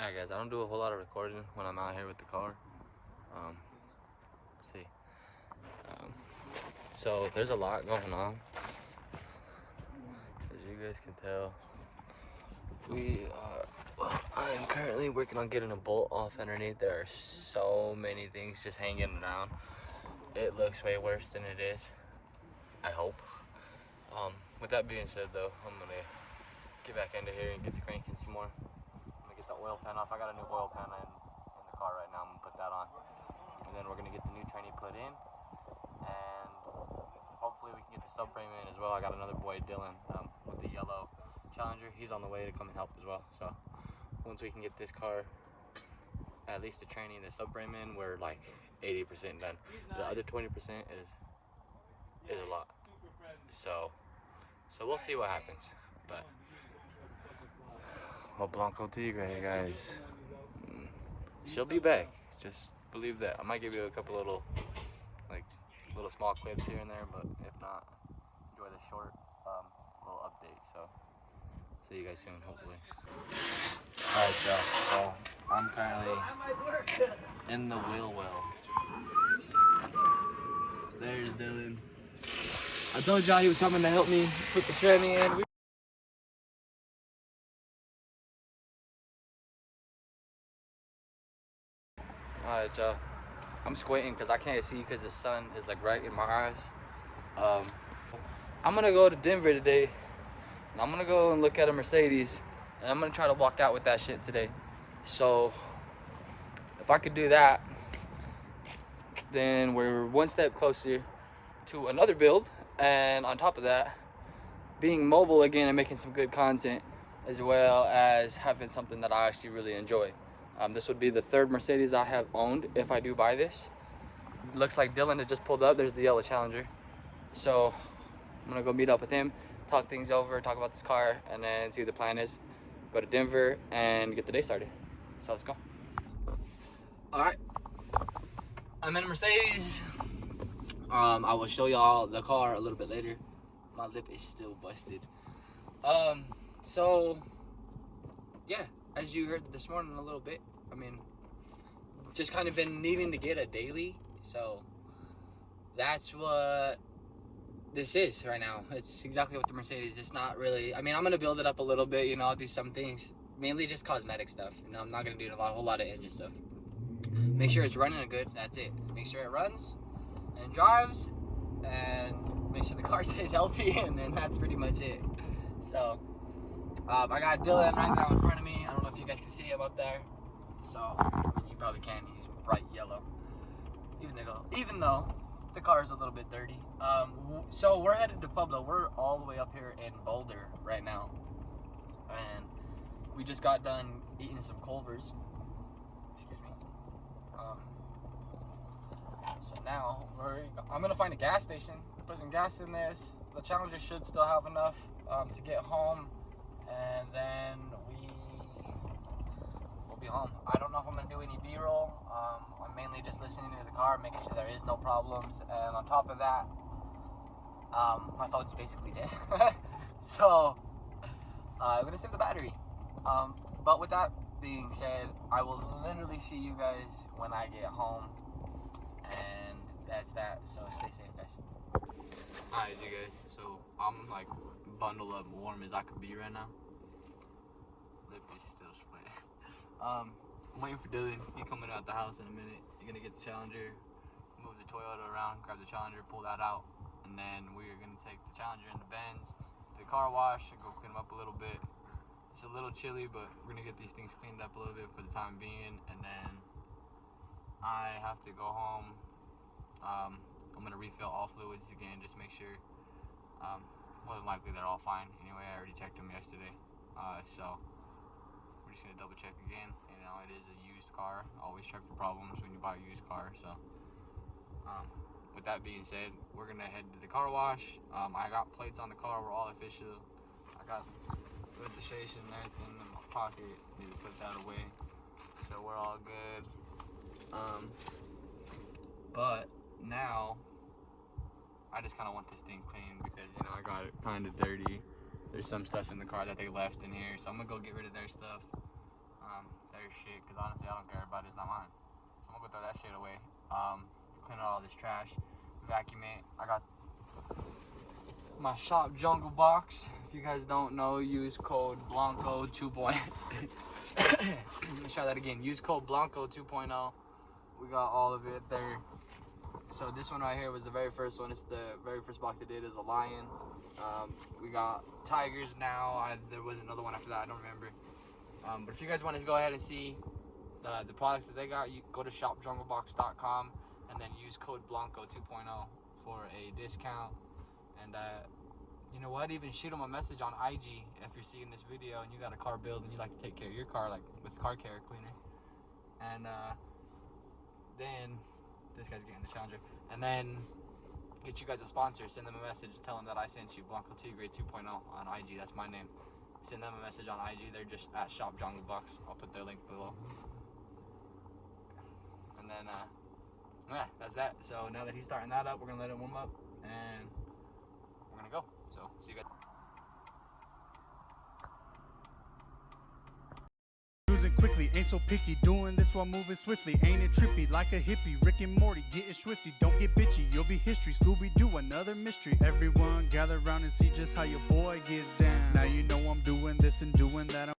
Alright guys, I don't do a whole lot of recording when I'm out here with the car. Let's see. So there's a lot going on. As you guys can tell, I'm currently working on getting a bolt off underneath. There are so many things just hanging down. It looks way worse than it is, I hope. With that being said though, I'm gonna get back into here and get to cranking some more. I'm gonna get the oil pan off. I got a new oil pan in the car right now. I'm gonna put that on. And then we're gonna get the new tranny put in. And hopefully we can get the subframe in as well. I got another boy, Dylan, with the yellow Challenger. He's on the way to come and help as well. So once we can get this car, at least the tranny and the subframe in, we're like 80% done. The other 20% is a lot. So we'll see what happens. But Blanco Tigre, guys, she'll be back. Just believe that. I might give you a couple little small clips here and there, but if not, enjoy the short little update. So see you guys soon, hopefully. All right, y'all. So I'm currently in the wheel well. There's Dylan. I told y'all he was coming to help me put the tranny in. Alright, y'all. I'm squinting because I can't see because the sun is like right in my eyes. I'm gonna go to Denver today, and I'm gonna go and look at a Mercedes, and I'm gonna try to walk out with that shit today. So if I could do that, then we're one step closer to another build, and on top of that, being mobile again and making some good content, as well as having something that I actually really enjoy. This would be the third Mercedes I have owned if I do buy this. Looks like Dylan had just pulled up. There's the yellow Challenger. So I'm gonna go meet up with him, talk things over, talk about this car, and then see what the plan is. Go to Denver and get the day started. So let's go. All right, I'm in a Mercedes. I will show y'all the car a little bit later. My lip is still busted. So yeah, as you heard this morning a little bit, I mean, just kind of been needing to get a daily, so that's what this is right now. It's exactly what the Mercedes. It's not really, I mean, I'm gonna build it up a little bit, you know. I'll do some things, mainly just cosmetic stuff, you know. I'm not gonna do a whole lot of engine stuff. Make sure it's running good, that's it. Make sure it runs and drives, and make sure the car stays healthy, and then that's pretty much it. So I got Dylan right now in front of me. I don't know if you guys can see him up there. So, I mean, you probably can. He's bright yellow. Even though the car is a little bit dirty. So we're headed to Pueblo. We're all the way up here in Boulder right now. And we just got done eating some Culver's. Excuse me. So now I'm going to find a gas station, put some gas in this. The Challenger should still have enough to get home. And then we'll be home. I don't know if I'm gonna do any B-roll. I'm mainly just listening to the car, making sure there is no problems. And on top of that, my phone's basically dead. So I'm gonna save the battery. But with that being said, I will literally see you guys when I get home. And that's that. So stay safe, guys. Alright, you guys. So I'm like bundled up, warm as I could be right now. Lip is still sweating. I'm waiting for Dylan. He's coming out the house in a minute. You're gonna get the Challenger, move the Toyota around, grab the Challenger, pull that out, and then we're gonna take the Challenger and the Benz to the car wash and go clean them up a little bit. It's a little chilly, but we're gonna get these things cleaned up a little bit for the time being, and then I have to go home. I'm gonna refill all fluids again, just make sure. More than likely they're all fine. Anyway, I already checked them yesterday. So we're just gonna double check again. You know, it is a used car. Always check for problems when you buy a used car. So with that being said, we're gonna head to the car wash. I got plates on the car, we're all official. I got registration and everything in my pocket. Need to put that away. So we're all good. But now I just kind of want this thing clean because, you know, I got it kind of dirty. There's some stuff in the car that they left in here, so I'm gonna go get rid of their stuff. Their tire shit, because honestly I don't care about it, it's not mine. So I'm gonna go throw that shit away. Clean out all this trash, vacuum it. I got my Shop Jungle box. If you guys don't know, use code Blanco 2.0. Let's try that again. Use code Blanco 2.0. We got all of it there. So this one right here was the very first one. It's the very first box I did is a lion. We got tigers now. There was another one after that, I don't remember. But if you guys want to go ahead and see the products that they got, you go to shopjunglebox.com and then use code Blanco 2.0 for a discount. And you know what, even shoot them a message on IG if you're seeing this video and you got a car build and you like to take care of your car, like with car care cleaner. And then this guy's getting the Challenger, and then get you guys a sponsor. Send them a message, tell them that I sent you, Blanco T Grade 2.0 on IG. That's my name. Send them a message on IG. They're just at Shop Jungle Box. I'll put their link below. And then yeah, that's that. So now that he's starting that up, we're gonna let it warm up and we're gonna go. So see you guys. Quickly, ain't so picky, doing this while moving swiftly. Ain't it trippy like a hippie? Rick and Morty, getting swifty. Don't get bitchy, you'll be history. Scooby-Doo, another mystery. Everyone gather around and see just how your boy gets down. Now you know I'm doing this and doing that.